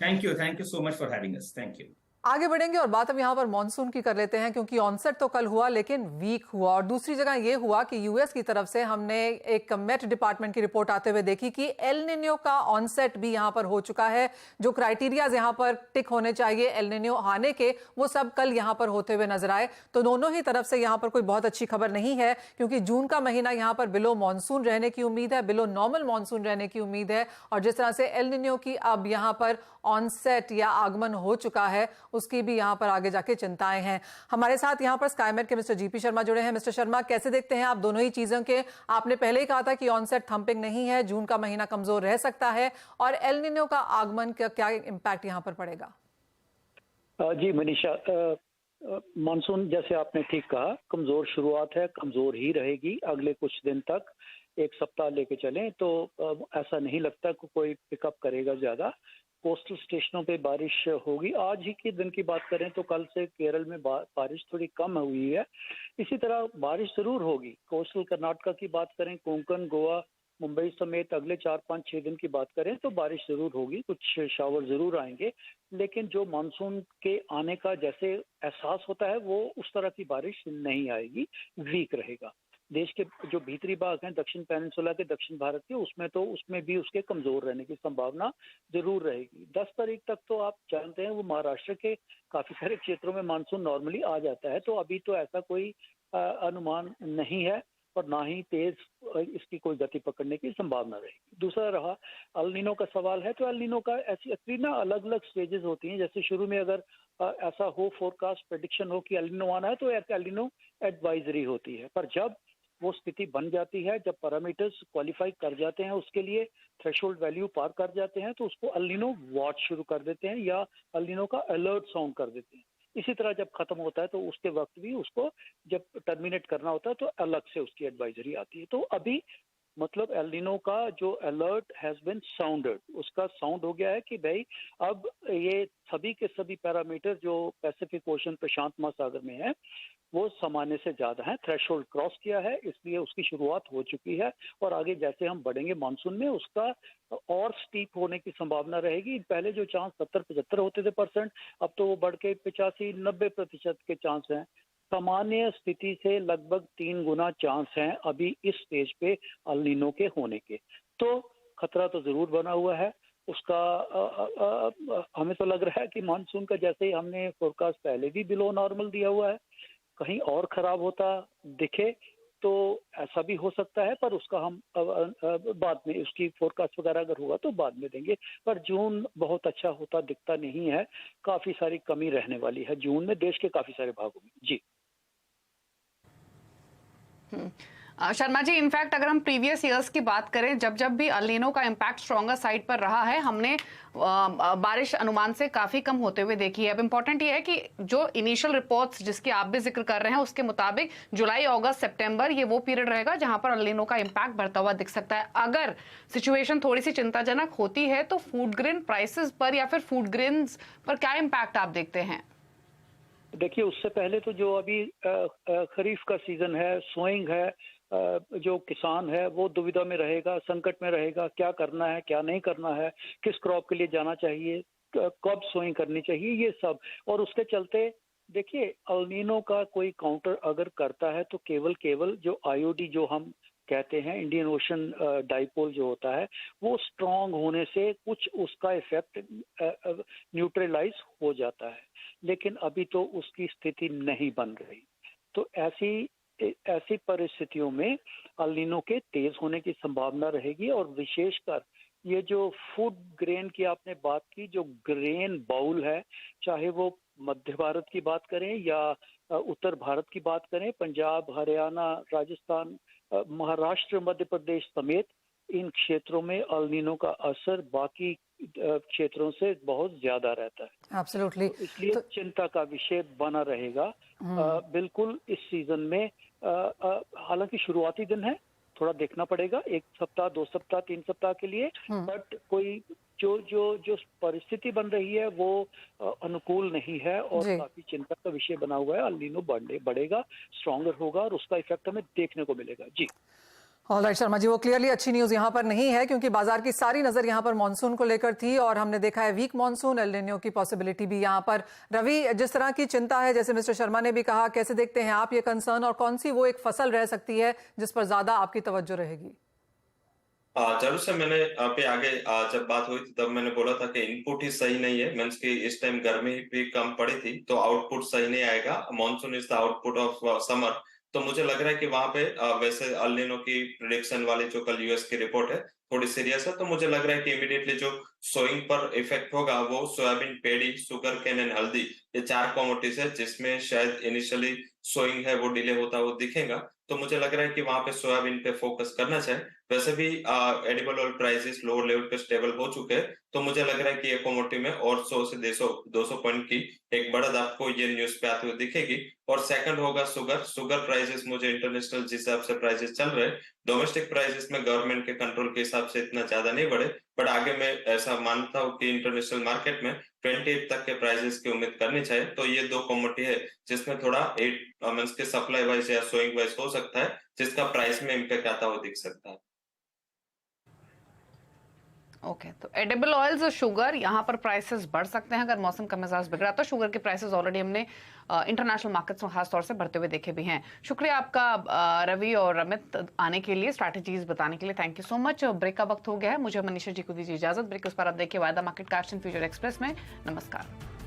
Thank you so much for having us. Thank you. आगे बढ़ेंगे और बात हम यहाँ पर मॉनसून की कर लेते हैं, क्योंकि ऑनसेट तो कल हुआ लेकिन वीक हुआ। और दूसरी जगह ये हुआ कि यूएस की तरफ से हमने एक मेट डिपार्टमेंट की रिपोर्ट आते हुए देखी कि एल निनो का ऑनसेट भी यहाँ पर हो चुका है। जो क्राइटेरियाज यहाँ पर टिक होने चाहिए एल निनो आने के, वो सब कल यहाँ पर होते हुए नजर आए। तो दोनों ही तरफ से यहाँ पर कोई बहुत अच्छी खबर नहीं है, क्योंकि जून का महीना यहाँ पर बिलो मानसून रहने की उम्मीद है, बिलो नॉर्मल मानसून रहने की उम्मीद है। और जिस तरह से एल निनो की अब यहाँ पर ऑनसेट या आगमन हो चुका है, उसकी भी यहां पर आगे जाके चिंताएं हैं। हमारे साथ यहां पर स्काईमेट के मिस्टर जीपी शर्मा जुड़े हैं। मिस्टर शर्मा, कैसे देखते हैं आप दोनों ही चीजों के? आपने पहले ही कहा था कि ऑनसेट थंपिंग नहीं है, जून का महीना कमजोर रह सकता है, और एल निनो का आगमन का क्या इंपैक्ट यहां पर पड़ेगा? जी मनीषा, मानसून जैसे आपने ठीक कहा, कमजोर शुरुआत है, कमजोर ही रहेगी अगले कुछ दिन तक। एक सप्ताह लेके चलें तो ऐसा नहीं लगता कि कोई पिकअप करेगा ज्यादा। कोस्टल स्टेशनों पे बारिश होगी। आज ही के दिन की बात करें तो कल से केरल में बारिश थोड़ी कम हुई है। इसी तरह बारिश जरूर होगी। कोस्टल कर्नाटका की बात करें, कोंकण, गोवा, मुंबई समेत अगले 4-5-6 दिन की बात करें तो बारिश जरूर होगी, कुछ शावर जरूर आएंगे। लेकिन जो मानसून के आने का जैसे एहसास होता है वो उस तरह की बारिश नहीं आएगी, वीक रहेगा। देश के जो भीतरी भाग हैं, दक्षिण पेनिनसुला के, दक्षिण भारत के, उसमें भी उसके कमजोर रहने की संभावना जरूर रहेगी। 10 तारीख तक तो आप जानते हैं वो महाराष्ट्र के काफी सारे क्षेत्रों में मानसून नॉर्मली आ जाता है। तो अभी तो ऐसा कोई अनुमान नहीं है और ना ही तेज इसकी कोई गति पकड़ने की संभावना रहेगी। दूसरा रहा एल नीनो का सवाल है, तो एल नीनो का ऐसी एक्चुअली ना अलग अलग स्टेजेस होती हैं। जैसे शुरू में अगर ऐसा हो, फोरकास्ट प्रेडिक्शन हो कि एल नीनो आना है, तो एल नीनो एडवाइजरी होती है। पर जब वो स्थिति बन जाती है, जब पैरामीटर्स क्वालिफाई कर जाते हैं, उसके लिए थ्रेशोल्ड वैल्यू पार कर जाते हैं, तो उसको एल नीनो वॉच शुरू कर देते हैं या एल नीनो का अलर्ट साउंड कर देते हैं। इसी तरह जब खत्म होता है तो उसके वक्त भी उसको जब टर्मिनेट करना होता है तो अलग से उसकी एडवाइजरी आती है। तो अभी मतलब एल नीनो का जो अलर्ट हैज बीन साउंडेड, उसका साउंड हो गया है कि भाई अब ये सभी के सभी पैरामीटर जो पैसिफिक ओशन प्रशांत महासागर में है वो सामान्य से ज्यादा है, थ्रेशोल्ड क्रॉस किया है, इसलिए उसकी शुरुआत हो चुकी है। और आगे जैसे हम बढ़ेंगे मानसून में उसका और स्टीप होने की संभावना रहेगी। पहले जो चांस 70-75 होते थे परसेंट, अब तो वो बढ़ के 85-90% के चांस हैं। सामान्य स्थिति से लगभग 3 गुना चांस हैं अभी इस स्टेज पे एल नीनो के होने के। तो खतरा तो जरूर बना हुआ है उसका। हमें तो लग रहा है कि मानसून का जैसे ही हमने फोरकास्ट पहले भी बिलो नॉर्मल दिया हुआ है, कहीं और खराब होता दिखे तो ऐसा भी हो सकता है। पर उसका हम बाद में उसकी फोरकास्ट वगैरह अगर हुआ तो बाद में देंगे। पर जून बहुत अच्छा होता दिखता नहीं है, काफी सारी कमी रहने वाली है जून में देश के काफी सारे भागों में। जी शर्मा जी, इनफैक्ट अगर हम प्रीवियस ईयर्स की बात करें, जब जब भी एल नीनो का इम्पैक्ट स्ट्रॉन्गर साइड पर रहा है, हमने बारिश अनुमान से काफी कम होते हुए देखी है। अब इम्पोर्टेंट ये है कि जो इनिशियल रिपोर्ट्स जिसकी आप भी जिक्र कर रहे हैं, उसके मुताबिक जुलाई, अगस्त, सितंबर ये वो पीरियड रहेगा जहां पर एल नीनो का इम्पैक्ट बढ़ता हुआ दिख सकता है। अगर सिचुएशन थोड़ी सी चिंताजनक होती है तो फूड ग्रेन प्राइसेस पर या फिर फूड ग्रेन्स पर क्या इम्पैक्ट आप देखते हैं? देखिए, उससे पहले तो जो अभी खरीफ का सीजन है, सोइंग है, जो किसान है वो दुविधा में रहेगा, संकट में रहेगा, क्या करना है क्या नहीं करना है, किस क्रॉप के लिए जाना चाहिए, कब सोइंग करनी चाहिए, ये सब। और उसके चलते देखिए एल नीनो का कोई काउंटर अगर करता है तो केवल जो आईओडी जो हम कहते हैं, इंडियन ओशन डाइपोल जो होता है, वो स्ट्रांग होने से कुछ उसका इफेक्ट न्यूट्रलाइज हो जाता है। लेकिन अभी तो उसकी स्थिति नहीं बन रही। तो ऐसी परिस्थितियों में एल नीनो के तेज होने की संभावना रहेगी। और विशेषकर ये जो फूड ग्रेन की आपने बात की, जो ग्रेन बाउल है, चाहे वो मध्य भारत की बात करें या उत्तर भारत की बात करें, पंजाब, हरियाणा, राजस्थान, महाराष्ट्र, मध्य प्रदेश समेत इन क्षेत्रों में एल नीनो का असर बाकी क्षेत्रों से बहुत ज्यादा रहता है। एब्सोल्युटली। तो इसलिए चिंता का विषय बना रहेगा बिल्कुल इस सीजन में। हालांकि शुरुआती दिन है, थोड़ा देखना पड़ेगा 1 सप्ताह, 2 सप्ताह, 3 सप्ताह के लिए। बट कोई जो परिस्थिति बन रही है वो अनुकूल नहीं है और काफी चिंता का विषय बना हुआ है। एल नीनो बढ़ेगा, स्ट्रॉन्गर होगा और उसका इफेक्ट हमें देखने को मिलेगा। जी ऑलराइट शर्मा जी, वो क्लियरली अच्छी न्यूज यहाँ पर नहीं है क्योंकि बाजार की सारी नजर यहाँ पर मॉनसून को लेकर थी और हमने देखा है वीक मॉनसून, एल निनो की पॉसिबिलिटी भी यहाँ पर। रवि, जिस तरह की चिंता है, जैसे मिस्टर शर्मा ने भी कहा, कैसे देखते हैं आप ये कंसर्न और कौन सी वो एक फसल रह सकती है जिस पर ज्यादा आपकी तवज्जो रहेगी? जरूर से मैंने अभी आगे जब बात हुई थी तब मैंने बोला था कि इनपुट ही सही नहीं है, मीन्स की इस टाइम गर्मी भी कम पड़ी थी तो आउटपुट सही नहीं आएगा। Monsoon is the output of summer. तो मुझे लग रहा है कि वहां पे वैसे एल निनो की प्रिडिक्शन वाली जो कल यूएस की रिपोर्ट है थोड़ी सीरियस है, तो मुझे लग रहा है कि इमीडिएटली जो सोइंग पर इफेक्ट होगा वो soybean, paddy, sugar cane and हल्दी, ये 4 कमोडिटीज है जिसमें शायद इनिशियली सोइंग है वो डिले होता वो दिखेगा। तो मुझे लग रहा है कि वहां पे सोयाबीन पे फोकस करना चाहिए। वैसे भी edible oil prices lower level पे स्टेबल हो चुके हैं, तो मुझे लग रहा है कि ये कमोडिटी में और 100 से 200 पॉइंट की एक बढ़त आपको ये न्यूज पे आते हुए दिखेगी। और सेकंड होगा शुगर प्राइसेस। मुझे इंटरनेशनल जिस हिसाब से प्राइसेस चल रहे हैं, डोमेस्टिक प्राइसेस में गवर्नमेंट के कंट्रोल के हिसाब से इतना ज्यादा नहीं बढ़े, बट आगे मैं ऐसा मानता हूँ कि इंटरनेशनल मार्केट में 28 तक के प्राइसेस की उम्मीद करनी चाहिए। तो ये 2 कमोडिटी है जिसमें थोड़ा 8 मंथ्स के सप्लाई वाइज या सोइंग वाइज हो सकता है, जिसका प्राइस में इम्पैक्ट आता हुआ दिख सकता है। ओके, तो एडिबल ऑयल्स और शुगर यहाँ पर प्राइसेस बढ़ सकते हैं अगर मौसम का मिजाज बिगड़ा तो। शुगर के प्राइसेस ऑलरेडी हमने इंटरनेशनल मार्केट्स में खास तौर से बढ़ते हुए देखे भी हैं। शुक्रिया आपका रवि और अमित आने के लिए, स्ट्रैटेजीज बताने के लिए, thank you so much. Break का वक्त हो गया है, मुझे मनीषा जी को दीजिए इजाजत। ब्रेक उस पर आप देखिए वायदा मार्केट का एक्शन फ्यूचर एक्सप्रेस में। नमस्कार।